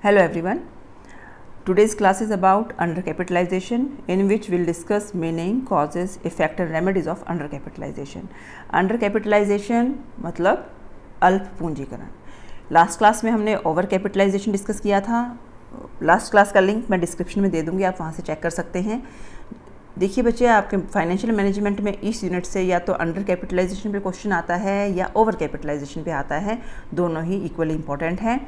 Hello everyone. Today's class is about undercapitalization, in which we'll discuss meaning, causes, effect and remedies of undercapitalization. Undercapitalization मतलब अल्प पूंजीकरण. Last class में हमने over capitalisation discuss किया था. Last class का link मैं डिस्क्रिप्शन में दे दूंगी, आप वहाँ से चेक कर सकते हैं. देखिए बच्चे, आपके फाइनेंशियल मैनेजमेंट में इस यूनिट से या तो अंडर कैपिटलाइजेशन पे क्वेश्चन आता है या ओवर कैपिटलाइजेशन पे आता है. दोनों ही इक्वली इंपॉर्टेंट हैं.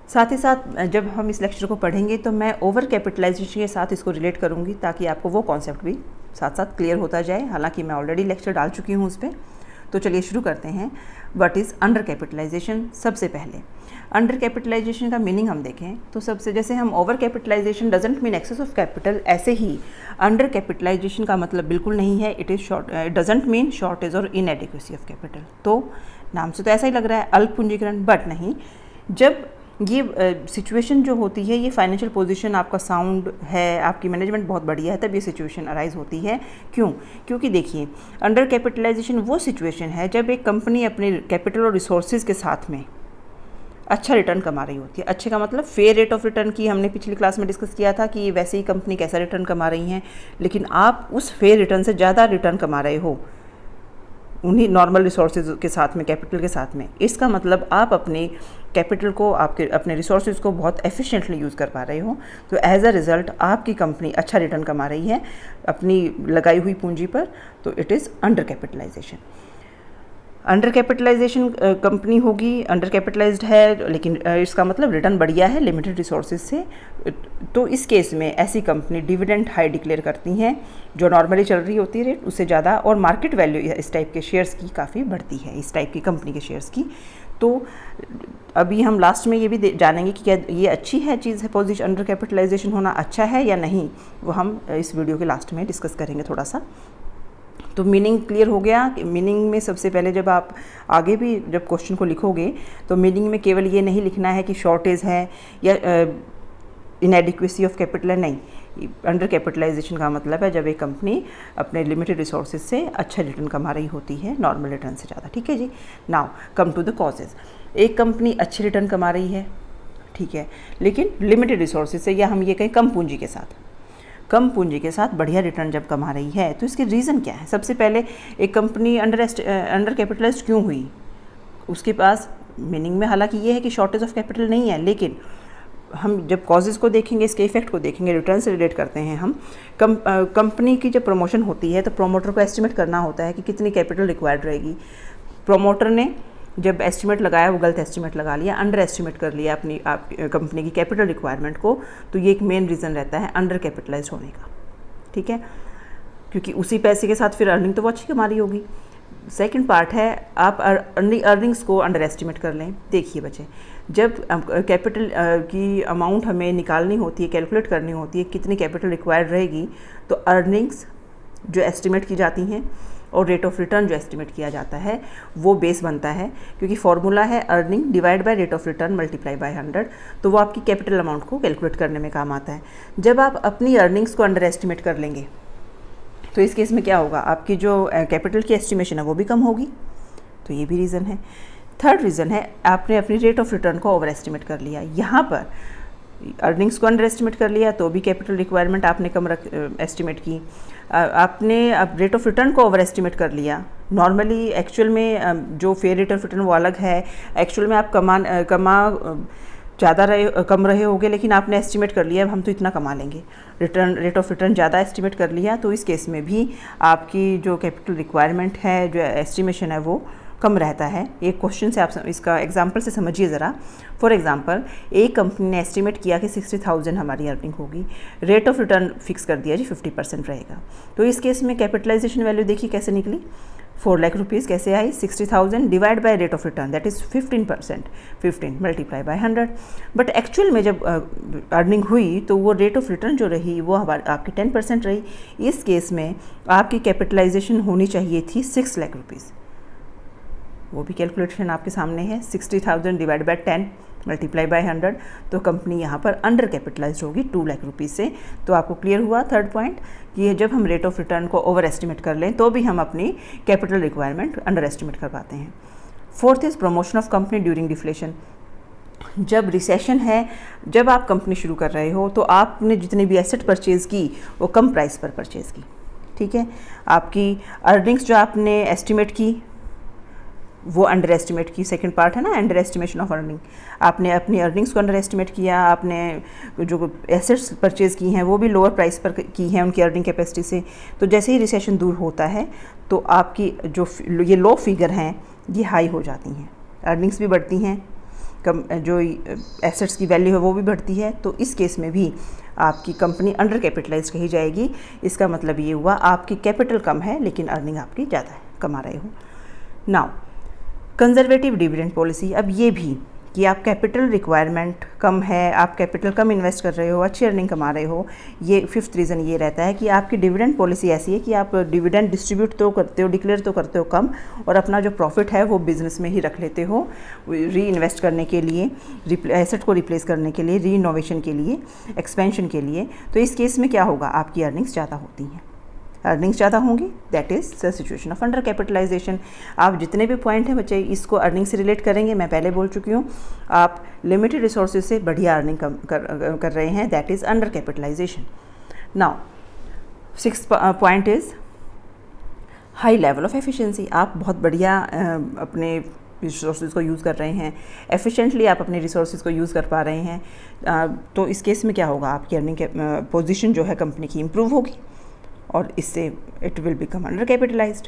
साथ ही साथ जब हम इस लेक्चर को पढ़ेंगे तो मैं ओवर कैपिटलाइजेशन के साथ इसको रिलेट करूंगी ताकि आपको वो कॉन्सेप्ट भी साथ साथ क्लियर होता जाए. हालांकि मैं ऑलरेडी लेक्चर डाल चुकी हूँ उस पर. तो चलिए शुरू करते हैं. What is under capitalization. सबसे पहले अंडर कैपिटलाइजेशन का मीनिंग हम देखें तो सबसे, जैसे हम over capitalization doesn't mean excess of capital, ऐसे ही अंडर कैपिटलाइजेशन का मतलब बिल्कुल नहीं है इट डजंट मीन शॉर्टेज और इनएडिक्वेसी ऑफ कैपिटल. तो नाम से तो ऐसा ही लग रहा है अल्प पूंजीकरण, बट नहीं. जब ये सिचुएशन जो होती है, ये फाइनेंशियल पोजीशन आपका साउंड है, आपकी मैनेजमेंट बहुत बढ़िया है, तब ये सिचुएशन अराइज होती है. क्यों? क्योंकि देखिए, अंडर कैपिटलाइजेशन वो सिचुएशन है जब एक कंपनी अपने कैपिटल और रिसोर्सेज के साथ में अच्छा रिटर्न कमा रही होती है. अच्छे का मतलब फेयर रेट ऑफ रिटर्न की हमने पिछली क्लास में डिस्कस किया था कि वैसे ही कंपनी कैसा रिटर्न कमा रही हैं, लेकिन आप उस फेयर रिटर्न से ज़्यादा रिटर्न कमा रहे हो उन्हीं नॉर्मल रिसोर्सेज के साथ में, कैपिटल के साथ में. इसका मतलब आप अपने कैपिटल को, अपने रिसोर्सेज को बहुत एफिशिएंटली यूज़ कर पा रहे हो. तो एज अ रिज़ल्ट आपकी कंपनी अच्छा रिटर्न कमा रही है अपनी लगाई हुई पूंजी पर. तो it is under capitalization. Under capitalization company होगी, अंडर कैपिटलाइज्ड है, लेकिन इसका मतलब रिटर्न बढ़िया है लिमिटेड रिसोर्सेज से. तो इस केस में ऐसी कंपनी डिविडेंड हाई डिक्लेयर करती हैं, जो नॉर्मली चल रही होती है रेट उससे ज़्यादा, और मार्केट वैल्यू इस टाइप के शेयर्स की काफ़ी बढ़ती है, इस टाइप की कंपनी के शेयर्स की. तो अभी हम लास्ट में ये भी जानेंगे कि क्या ये अच्छी है चीज़ है, पोजीशन अंडर कैपिटलाइजेशन होना अच्छा है या नहीं. वो हम इस वीडियो के लास्ट में डिस्कस करेंगे थोड़ा सा. तो मीनिंग क्लियर हो गया. मीनिंग में सबसे पहले जब आप आगे भी जब क्वेश्चन को लिखोगे तो मीनिंग में केवल ये नहीं लिखना है कि शॉर्टेज है या इनएडिक्वेसी ऑफ कैपिटल है. नहीं, अंडर कैपिटलाइजेशन का मतलब है जब एक कंपनी अपने लिमिटेड रिसोर्सेज से अच्छा रिटर्न कमा रही होती है, नॉर्मल रिटर्न से ज़्यादा. ठीक है जी. Now come to the causes. एक कंपनी अच्छे रिटर्न कमा रही है, ठीक है, लेकिन लिमिटेड रिसोर्सेज से, या हम ये कहें कम पूंजी के साथ बढ़िया रिटर्न जब कमा रही है, तो इसके रीज़न क्या है. सबसे पहले एक कंपनी अंडर कैपिटलाइज्ड क्यों हुई. उसके पास मीनिंग में हालांकि ये है कि शॉर्टेज ऑफ कैपिटल नहीं है, लेकिन हम जब कॉजेज को देखेंगे, इसके इफेक्ट को देखेंगे, रिटर्न से रिलेट करते हैं हम. कंपनी की जब प्रमोशन होती है तो प्रोमोटर को एस्टिमेट करना होता है कि कितनी कैपिटल रिक्वायर्ड रहेगी. प्रोमोटर ने जब एस्टिमेट लगाया, वो गलत एस्टिमेट लगा लिया, अंडर एस्टिमेट कर लिया अपनी कंपनी की कैपिटल रिक्वायरमेंट को. तो ये एक मेन रीज़न रहता है अंडर कैपिटलाइज होने का. ठीक है, क्योंकि उसी पैसे के साथ फिर अर्निंग तो वो अच्छी कमा रही होगी. सेकंड पार्ट है, आप अर्निंग्स को अंडर एस्टिमेट कर लें. देखिए बच्चे, जब कैपिटल की अमाउंट हमें निकालनी होती है, कैलकुलेट करनी होती है कितनी कैपिटल रिक्वायर्ड रहेगी, तो अर्निंग्स जो एस्टिमेट की जाती हैं और रेट ऑफ रिटर्न जो एस्टिमेट किया जाता है वो बेस बनता है, क्योंकि फॉर्मूला है earning divide by rate of return multiply by 100. तो वो आपकी कैपिटल अमाउंट को कैलकुलेट करने में काम आता है. जब आप अपनी अर्निंग्स को अंडर एस्टिमेट कर लेंगे तो इस केस में क्या होगा, आपकी जो कैपिटल की एस्टिमेशन है वो भी कम होगी. तो ये भी रीज़न है. थर्ड रीज़न है, आपने अपनी रेट ऑफ रिटर्न को ओवर एस्टिमेट कर लिया. यहाँ पर अर्निंग्स को अंडर एस्टिमेट कर लिया तो भी कैपिटल रिक्वायरमेंट आपने कम एस्टिमेट की. आपने अब रेट ऑफ रिटर्न को ओवर एस्टिमेट कर लिया. नॉर्मली एक्चुअल में जो फेयर रेट ऑफ रिटर्न वो अलग है. एक्चुअल में आप कम रहे होगे, लेकिन आपने एस्टिमेट कर लिया हम तो इतना कमा लेंगे, रेट ऑफ रिटर्न ज़्यादा एस्टिमेट कर लिया. तो इस केस में भी आपकी जो कैपिटल रिक्वायरमेंट है, जो एस्टिमेशन है, वो कम रहता है. एक क्वेश्चन से आप इसका एग्जांपल से समझिए ज़रा. फॉर एग्जांपल, एक कंपनी ने एस्टिमेट किया कि 60,000 हमारी अर्निंग होगी, रेट ऑफ रिटर्न फिक्स कर दिया जी 50% रहेगा. तो इस केस में कैपिटलाइजेशन वैल्यू देखिए कैसे निकली, 4 लाख रुपीज़ कैसे आई. 60,000 divide by rate of return, that is 15%, 15 multiply by 100. But actual में जब अर्निंग हुई तो वो रेट ऑफ रिटर्न जो रही वो आपकी 10% रही. इस केस में आपकी कैपिटलाइजेशन होनी चाहिए थी 6 लाख रुपीज़. वो भी कैलकुलेशन आपके सामने है. 60,000 डिवाइड बाय 10 मल्टीप्लाई बाय 100. तो कंपनी यहाँ पर अंडर कैपिटलाइज्ड होगी 2 लाख रुपीज़ से. तो आपको क्लियर हुआ थर्ड पॉइंट कि जब हम रेट ऑफ रिटर्न को ओवर एस्टिमेट कर लें तो भी हम अपनी कैपिटल रिक्वायरमेंट अंडर एस्टिमेट कर पाते हैं. Fourth is promotion of company during deflation. जब रिसेशन है, जब आप कंपनी शुरू कर रहे हो तो आपने जितनी भी एसेट परचेज़ की वो कम प्राइस पर परचेज़ की, ठीक है। आपकी अर्निंग्स जो आपने एस्टिमेट की वो अंडर एस्टिमेट की, सेकंड पार्ट है ना अंडर एस्टिमेशन ऑफ अर्निंग। आपने अपनी अर्निंग्स को अंडर एस्टिमेट किया, आपने जो एसेट्स परचेज़ की हैं वो भी लोअर प्राइस पर की हैं उनकी अर्निंग कैपेसिटी से। तो जैसे ही रिसेशन दूर होता है तो आपकी जो ये लो फिगर हैं ये हाई हो जाती हैं, अर्निंग्स भी बढ़ती हैं, कम जो एसेट्स की वैल्यू है वो भी बढ़ती है। तो इस केस में भी आपकी कंपनी अंडर कैपिटलाइज कही जाएगी। इसका मतलब ये हुआ आपकी कैपिटल कम है लेकिन अर्निंग आपकी ज़्यादा है, कमा रहे हो। नाउ कंजर्वेटिव डिविडेंड पॉलिसी, अब ये भी कि आप कैपिटल रिक्वायरमेंट कम है, आप कैपिटल कम इन्वेस्ट कर रहे हो, अच्छी अर्निंग कमा रहे हो, ये फिफ्थ रीज़न ये रहता है कि आपकी डिविडेंड पॉलिसी ऐसी है कि आप डिविडेंड डिस्ट्रीब्यूट तो करते हो, डिक्लेयर तो करते हो कम, और अपना जो प्रॉफिट है वो बिज़नेस में ही रख लेते हो री इन्वेस्ट करने के लिए, एसेट को रिप्लेस करने के लिए, री इनोवेशन के लिए, एक्सपेंशन के लिए। तो इस केस में क्या होगा, आपकी अर्निंग्स ज़्यादा होती हैं, अर्निंग्स ज़्यादा होंगी, that is the situation of under capitalization. आप जितने भी पॉइंट हैं बच्चे इसको अर्निंग से रिलेट करेंगे, मैं पहले बोल चुकी हूँ। आप लिमिटेड रिसोर्सेज से बढ़िया अर्निंग कर रहे हैं, that is under capitalization. Now six point is high level of efficiency. आप बहुत बढ़िया अपने रिसोर्सेज को यूज़ कर रहे हैं, एफिशिएंटली आप अपने रिसोर्सेज को यूज़ कर पा रहे हैं। तो इस केस में क्या होगा, आपकी अर्निंग पोजीशन जो है कंपनी की इम्प्रूव होगी और इससे it will become under capitalized.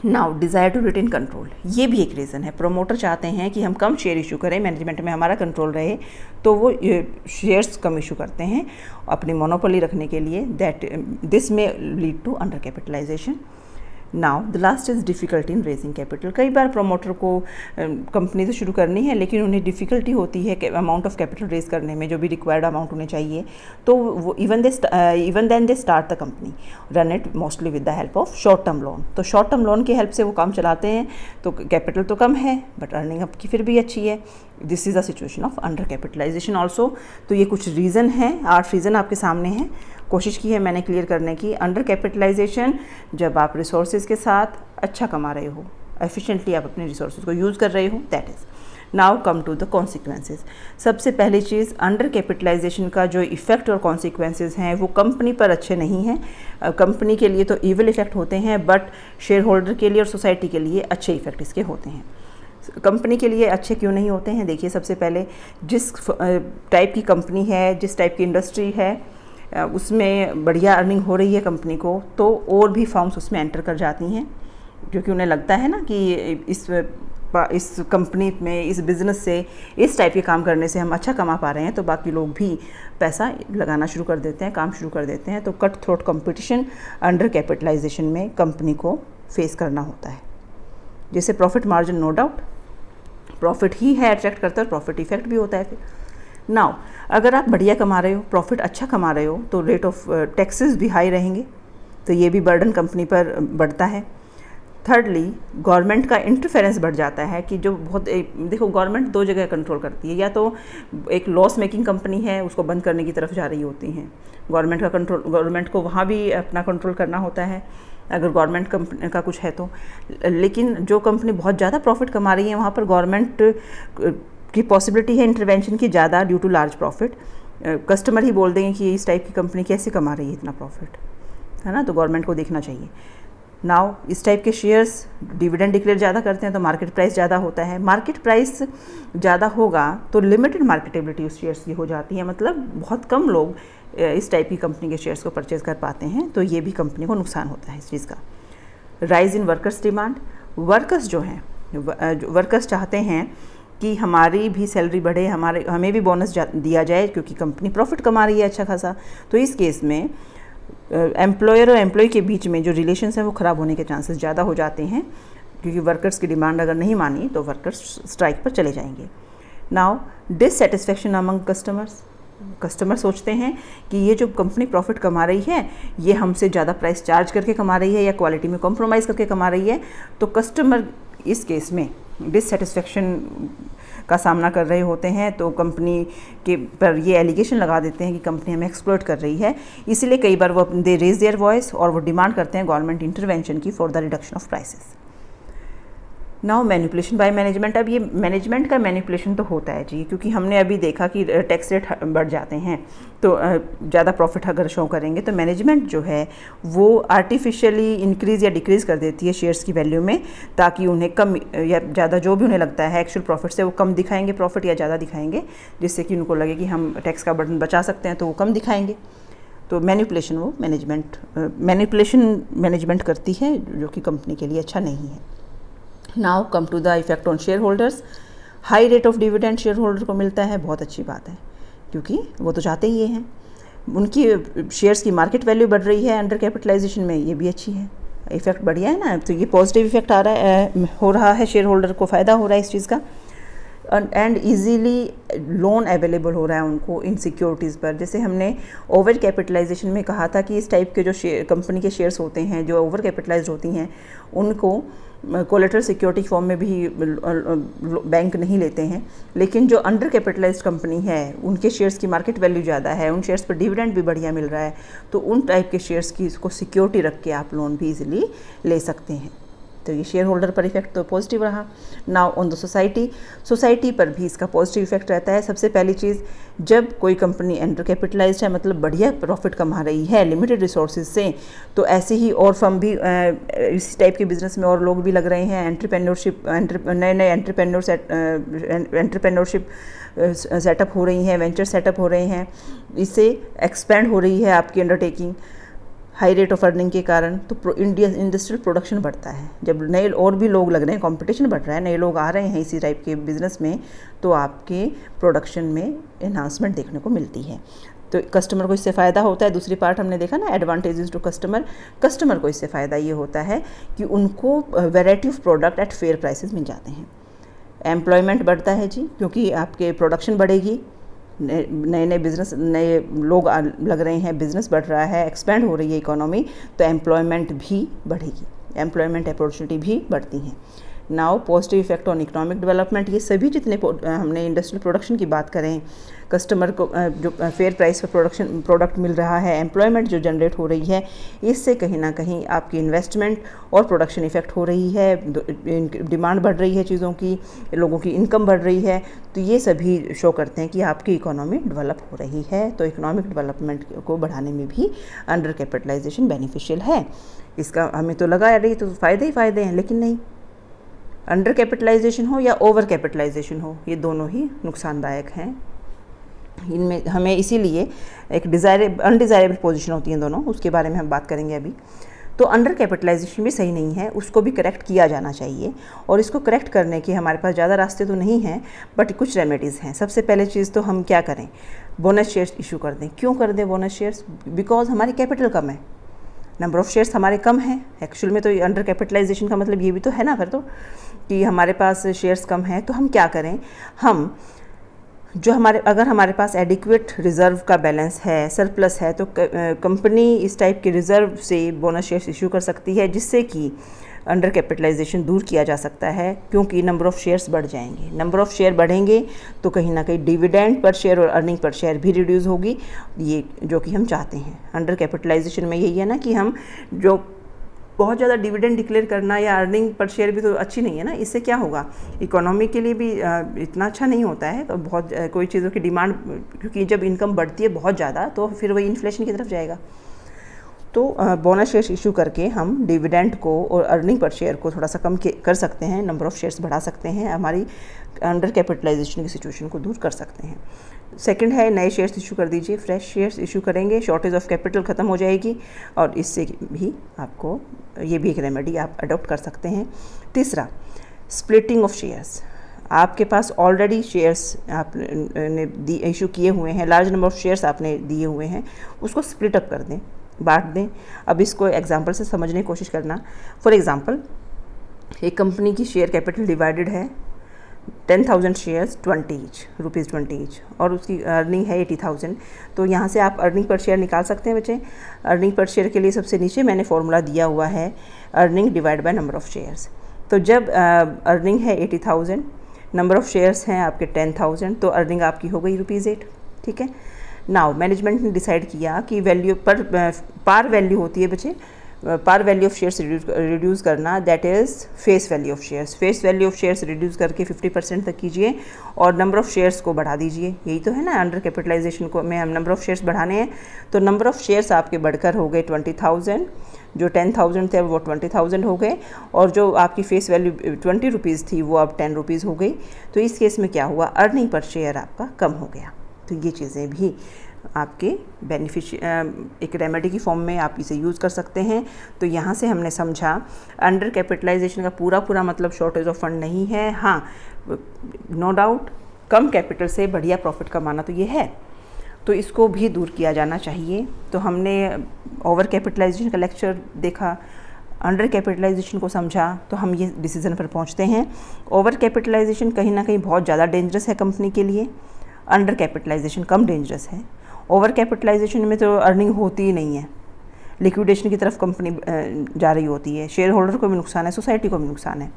Now desire to retain control, ये भी एक रीज़न है। प्रोमोटर चाहते हैं कि हम कम शेयर इशू करें, मैनेजमेंट में हमारा कंट्रोल रहे, तो वो शेयर्स कम इशू करते हैं अपनी मोनोपोली रखने के लिए, that this may lead to under capitalization. Now the last is difficulty in raising capital. कई बार प्रोमोटर को कंपनी तो शुरू करनी है लेकिन उन्हें डिफ़िकल्टी होती है अमाउंट ऑफ कैपिटल रेज करने में, जो भी रिक्वायर्ड अमाउंट उन्हें चाहिए। तो वो even then they start the company, run it mostly with the help of short term loan. तो शॉर्ट टर्म लोन की हेल्प से वो काम चलाते हैं, तो कैपिटल तो कम है बट अर्निंग आपकी फिर भी अच्छी है। This is the situation of under capitalization also. तो ये कुछ रीज़न हैं, 8 रीज़न आपके सामने हैं। कोशिश की है मैंने क्लियर करने की। अंडर कैपिटलाइजेशन जब आप रिसोर्सेज के साथ अच्छा कमा रहे हो, एफिशिएंटली आप अपने रिसोर्सेज को यूज़ कर रहे हो, that is. Now come to the consequences. सबसे पहली चीज़, अंडर कैपिटलाइजेशन का जो इफ़ेक्ट और कॉन्सिक्वेंसेज हैं वो कंपनी पर अच्छे नहीं हैं। कंपनी के लिए तो ईविल इफ़ेक्ट होते हैं, बट शेयर होल्डर के लिए और सोसाइटी के लिए अच्छे इफ़ेक्ट इसके होते हैं। कंपनी के लिए अच्छे क्यों नहीं होते हैं, देखिए सबसे पहले जिस टाइप की कंपनी है, जिस टाइप की इंडस्ट्री है, उसमें बढ़िया अर्निंग हो रही है कंपनी को, तो और भी फर्म्स उसमें एंटर कर जाती हैं, क्योंकि उन्हें लगता है ना कि इस कंपनी में, इस बिज़नेस से, इस टाइप के काम करने से हम अच्छा कमा पा रहे हैं, तो बाकी लोग भी पैसा लगाना शुरू कर देते हैं, काम शुरू कर देते हैं। तो cut throat competition under capitalization में कंपनी को फेस करना होता है। जैसे profit margin, no doubt profit ही है अट्रैक्ट करता है, प्रॉफिट इफेक्ट भी होता है फिर। नाउ अगर आप बढ़िया कमा रहे हो, प्रॉफिट अच्छा कमा रहे हो, तो रेट ऑफ टैक्सेस भी हाई रहेंगे, तो ये भी बर्डन कंपनी पर बढ़ता है। थर्डली, गवर्नमेंट का इंटरफेरेंस बढ़ जाता है कि जो बहुत देखो गवर्नमेंट 2 जगह कंट्रोल करती है, या तो एक लॉस मेकिंग कंपनी है उसको बंद करने की तरफ जा रही होती हैं, गवर्नमेंट को वहाँ भी अपना कंट्रोल करना होता है अगर गवर्नमेंट कंपनी का कुछ है तो। लेकिन जो कंपनी बहुत ज़्यादा प्रॉफिट कमा रही है वहाँ पर गवर्नमेंट की पॉसिबिलिटी है इंटरवेंशन की ज़्यादा, due to large profit. Customer ही बोल देंगे कि इस टाइप की कंपनी कैसे कमा रही है इतना प्रॉफिट, है ना, तो गवर्नमेंट को देखना चाहिए। नाउ इस टाइप के शेयर्स डिविडेंड डिक्लेयर ज़्यादा करते हैं तो मार्केट प्राइस ज़्यादा होता है। मार्केट प्राइस ज़्यादा होगा तो लिमिटेड मार्केटेबिलिटी उस शेयर्स की हो जाती है, मतलब बहुत कम लोग इस टाइप की कंपनी के शेयर्स को परचेज कर पाते हैं, तो ये भी कंपनी को नुकसान होता है इस चीज़ का। Rise in workers demand, workers जो हैं, वर्कर्स चाहते हैं कि हमारी भी सैलरी बढ़े, हमें भी बोनस दिया जाए क्योंकि कंपनी प्रॉफिट कमा रही है अच्छा खासा। तो इस केस में एम्प्लॉयर और एम्प्लॉय के बीच में जो रिलेशंस हैं वो ख़राब होने के चांसेस ज़्यादा हो जाते हैं, क्योंकि वर्कर्स की डिमांड अगर नहीं मानी तो वर्कर्स स्ट्राइक पर चले जाएंगे। Now dissatisfaction among customers, customer सोचते हैं कि ये जो कंपनी प्रॉफिट कमा रही है ये हमसे ज़्यादा प्राइस चार्ज करके कमा रही है या क्वालिटी में कॉम्प्रोमाइज़ करके कमा रही है, तो कस्टमर इस केस में डिससेटिस्फेक्शन का सामना कर रहे होते हैं, तो कंपनी के पर ये एलिगेशन लगा देते हैं कि कंपनी हमें एक्सप्लॉइट कर रही है। इसीलिए कई बार वो दे रेज देयर वॉइस और वो डिमांड करते हैं गवर्नमेंट इंटरवेंशन की for the reduction of prices. Now manipulation by management. अब ये मैनेजमेंट का मैनिपुलेशन तो होता है जी, क्योंकि हमने अभी देखा कि टैक्स रेट बढ़ जाते हैं तो ज़्यादा प्रॉफिट अगर शो करेंगे तो मैनेजमेंट जो है वो आर्टिफिशियली इंक्रीज़ या डिक्रीज़ कर देती है शेयर्स की वैल्यू में, ताकि उन्हें कम या ज़्यादा जो भी उन्हें लगता है एक्चुअल प्रॉफिट से वो कम दिखाएंगे प्रॉफिट या ज़्यादा दिखाएंगे, जिससे कि उनको लगे कि हम टैक्स का बर्डन बचा सकते हैं तो वो कम दिखाएंगे। तो मैनिपुलेशन वो मैनेजमेंट करती है, जो कि कंपनी के लिए अच्छा नहीं है। Now come to the effect on share holders. High rate of dividend share holder को मिलता है, बहुत अच्छी बात है, क्योंकि वो तो चाहते ही ये हैं। उनकी शेयर्स की मार्केट वैल्यू बढ़ रही है अंडर कैपिटलाइजेशन में, ये भी अच्छी है, इफेक्ट बढ़िया है ना। तो ये पॉजिटिव इफेक्ट हो रहा है, शेयर होल्डर को फ़ायदा हो रहा है इस चीज़ का। एंड ईजीली लोन अवेलेबल हो रहा है उनको इन सिक्योरिटीज़ पर। जैसे हमने ओवर कैपिटलाइजेशन में कहा था कि इस टाइप के जो कंपनी के शेयर्स होते हैं जो ओवर कैपिटलाइज्ड होती हैं, उनको कोलेटरल सिक्योरिटी फॉर्म में भी बैंक नहीं लेते हैं। लेकिन जो अंडर कैपिटलाइज्ड कंपनी है उनके शेयर्स की मार्केट वैल्यू ज़्यादा है, उन शेयर्स पर डिविडेंड भी बढ़िया मिल रहा है, तो उन टाइप के शेयर्स की इसको सिक्योरिटी रख के आप लोन भी इजीली ले सकते हैं। तो ये शेयर होल्डर पर इफेक्ट तो पॉजिटिव रहा। नाउ ऑन द सोसाइटी पर भी इसका पॉजिटिव इफेक्ट रहता है। सबसे पहली चीज़, जब कोई कंपनी अंडर कैपिटलाइज्ड है, मतलब बढ़िया प्रॉफिट कमा रही है लिमिटेड रिसोर्सेज से, तो ऐसे ही और फर्म भी इस टाइप के बिजनेस में और लोग भी लग रहे हैं। नए एंटरप्रेन्योरशिप सेटअप हो रही हैं, वेंचर सेटअप हो रहे हैं, इससे एक्सपेंड हो रही है आपकी undertaking high rate of earning के कारण। तो इंडस्ट्रियल प्रोडक्शन बढ़ता है। जब नए और भी लोग लग रहे हैं, कंपटीशन बढ़ रहा है, नए लोग आ रहे हैं इसी टाइप के बिजनेस में, तो आपके प्रोडक्शन में एनहांसमेंट देखने को मिलती है। तो कस्टमर को इससे फ़ायदा होता है। दूसरी पार्ट हमने देखा ना, एडवांटेजेस टू कस्टमर को इससे फ़ायदा ये होता है कि उनको variety of product at fair prices मिल जाते हैं। एम्प्लॉयमेंट बढ़ता है जी, क्योंकि आपके प्रोडक्शन बढ़ेगी, नए बिज़नेस, नए लोग लग रहे हैं, बिज़नेस बढ़ रहा है, एक्सपेंड हो रही है इकोनॉमी, तो एम्प्लॉयमेंट भी बढ़ेगी, एम्प्लॉयमेंट अपॉर्चुनिटी भी बढ़ती हैं। Now positive effect on economic development. ये सभी जितने हमने इंडस्ट्रियल प्रोडक्शन की बात करें, कस्टमर को जो फेयर प्राइस पर प्रोडक्ट मिल रहा है, एम्प्लॉयमेंट जो जनरेट हो रही है, इससे कहीं ना कहीं आपकी इन्वेस्टमेंट और प्रोडक्शन इफेक्ट हो रही है, डिमांड बढ़ रही है चीज़ों की, लोगों की इनकम बढ़ रही है। तो ये सभी शो करते हैं कि आपकी इकोनॉमी डेवलप हो रही है। तो इकोनॉमिक डेवलपमेंट को बढ़ाने में भी अंडर कैपिटलाइजेशन बेनिफिशियल है। इसका हमें तो लगा यार ये तो फ़ायदे ही फ़ायदे हैं, लेकिन नहीं, अंडर कैपिटलाइजेशन हो या ओवर कैपिटलाइजेशन हो, ये दोनों ही नुकसानदायक हैं। इनमें हमें इसीलिए एक अनडिज़ायरेबल पोजीशन होती हैं दोनों, उसके बारे में हम बात करेंगे अभी। तो अंडर कैपिटलाइजेशन भी सही नहीं है, उसको भी करेक्ट किया जाना चाहिए। और इसको करेक्ट करने के हमारे पास ज़्यादा रास्ते तो नहीं हैं, बट कुछ रेमेडीज़ हैं। सबसे पहले चीज़ तो हम क्या करें, बोनस शेयर्स इशू कर दें। क्यों कर दें बोनस शेयर्स? बिकॉज हमारी कैपिटल कम है, नंबर ऑफ़ शेयर्स हमारे कम हैं। एक्चुअल में तो अंडर कैपिटलाइजेशन का मतलब ये भी तो है ना फिर तो, कि हमारे पास शेयर्स कम हैं। तो हम क्या करें, हम जो अगर हमारे पास एडिक्वेट रिज़र्व का बैलेंस है, सरप्लस है, तो कंपनी इस टाइप के रिज़र्व से बोनस शेयर्स इशू कर सकती है, जिससे कि अंडर कैपिटलाइजेशन दूर किया जा सकता है। क्योंकि नंबर ऑफ़ शेयर्स बढ़ जाएंगे, नंबर ऑफ़ शेयर बढ़ेंगे तो कहीं ना कहीं डिविडेंड पर शेयर और अर्निंग पर शेयर भी रिड्यूस होगी, ये जो कि हम चाहते हैं। अंडर कैपिटलाइजेशन में यही है ना कि हम जो बहुत ज़्यादा डिविडेंड डिक्लेयर करना या अर्निंग पर शेयर भी तो अच्छी नहीं है ना। इससे क्या होगा, इकोनॉमी के लिए भी इतना अच्छा नहीं होता है। तो बहुत कोई चीज़ों की डिमांड, क्योंकि जब इनकम बढ़ती है बहुत ज़्यादा तो फिर वही इन्फ्लेशन की तरफ जाएगा। तो बोनस शेयर्स इशू करके हम डिविडेंड को और अर्निंग पर शेयर को थोड़ा सा कम कर सकते हैं, नंबर ऑफ़ शेयर्स बढ़ा सकते हैं, हमारी अंडर कैपिटलाइजेशन की सिचुएशन को दूर कर सकते हैं। सेकंड है, नए शेयर्स इशू कर दीजिए, फ्रेश शेयर्स इशू करेंगे, शॉर्टेज ऑफ कैपिटल ख़त्म हो जाएगी, और इससे भी आपको ये भी एक रेमेडी आप अडॉप्ट कर सकते हैं। तीसरा, स्प्लिटिंग ऑफ शेयर्स। आपके पास ऑलरेडी शेयर्स आपने इशू किए हुए हैं, लार्ज नंबर ऑफ़ शेयर्स आपने दिए हुए हैं, उसको स्प्लिट अप कर दें, बांट दें। अब इसको एग्जांपल से समझने की कोशिश करना। फॉर एग्जांपल, एक कंपनी की शेयर कैपिटल डिवाइडेड है 10,000 शेयर्स, 20 ईच, और उसकी अर्निंग है 80,000। तो यहाँ से आप अर्निंग पर शेयर निकाल सकते हैं बच्चे। अर्निंग पर शेयर के लिए सबसे नीचे मैंने फॉर्मूला दिया हुआ है, earning divide by number of shares. तो जब अर्निंग है 80,000, नंबर ऑफ़ शेयर्स हैं आपके 10,000, तो अर्निंग आपकी हो गई ₹8। ठीक है। नाउ मैनेजमेंट ने डिसाइड किया कि वैल्यू पर पार वैल्यू होती है बच्चे, par value of shares reduce करना, that is face value of shares. Face value of shares reduce करके 50% तक कीजिए और नंबर ऑफ़ शेयर्स को बढ़ा दीजिए। यही तो है ना अंडर कैपिटलाइजेशन को में हम नंबर ऑफ़ शेयर्स बढ़ाने हैं। तो नंबर ऑफ़ शेयर्स आपके बढ़कर हो गए 20,000, जो 10,000 थे वो 20,000 हो गए, और जो आपकी फेस वैल्यू 20 रुपीज़ थी वो अब 10 रुपीज़ हो गई। तो इस केस में क्या हुआ, अर्निंग पर शेयर आपका कम हो गया। तो ये चीज़ें भी आपके एक रेमेडी की फॉर्म में आप इसे यूज़ कर सकते हैं। तो यहाँ से हमने समझा अंडर कैपिटलाइजेशन का पूरा मतलब शॉर्टेज ऑफ फंड नहीं है। हाँ, नो डाउट कम कैपिटल से बढ़िया प्रॉफिट कमाना तो ये है, तो इसको भी दूर किया जाना चाहिए। तो हमने ओवर कैपिटलाइजेशन का लेक्चर देखा, अंडर कैपिटलाइजेशन को समझा, तो हम ये डिसीजन पर पहुँचते हैं ओवर कैपिटलाइजेशन कहीं ना कहीं बहुत ज़्यादा डेंजरस है कंपनी के लिए, अंडर कैपिटलाइजेशन कम डेंजरस है। ओवर कैपिटलाइजेशन में तो अर्निंग होती ही नहीं है, लिक्विडेशन की तरफ कंपनी जा रही होती है, शेयर होल्डर को भी नुकसान है, सोसाइटी को भी नुकसान है,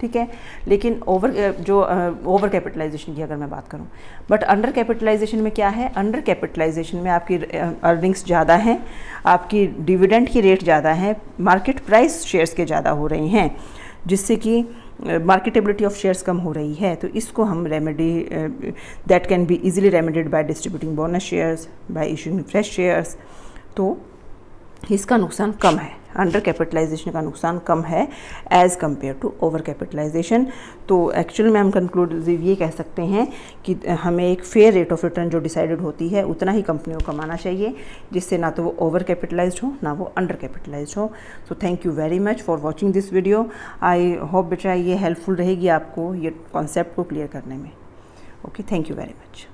ठीक है। लेकिन ओवर कैपिटलाइजेशन की अगर मैं बात करूं, बट अंडर कैपिटलाइजेशन में क्या है, अंडर कैपिटलाइजेशन में आपकी अर्निंग्स ज़्यादा हैं, आपकी डिविडेंड की रेट ज़्यादा है, मार्केट प्राइस शेयर्स के ज़्यादा हो रही हैं, जिससे कि मार्केटेबिलिटी ऑफ शेयर्स कम हो रही है। तो इसको हम remedy that can be easily remedied by distributing bonus shares, by issuing fresh shares. तो इसका नुकसान कम है, अंडर कैपिटलाइजेशन का नुकसान कम है as compared to over capitalization. तो एक्चुअल में हम कंक्लूसिव ये कह सकते हैं कि हमें एक फेयर रेट ऑफ रिटर्न जो डिसाइडेड होती है उतना ही कंपनियों को कमाना चाहिए, जिससे ना तो वो ओवर कैपिटलाइज्ड हो ना वो अंडर कैपिटलाइज्ड हो। So thank you very much for watching this video. I hope बेटा ये हेल्पफुल रहेगी आपको ये कॉन्सेप्ट को क्लियर करने में। Okay, thank you very much.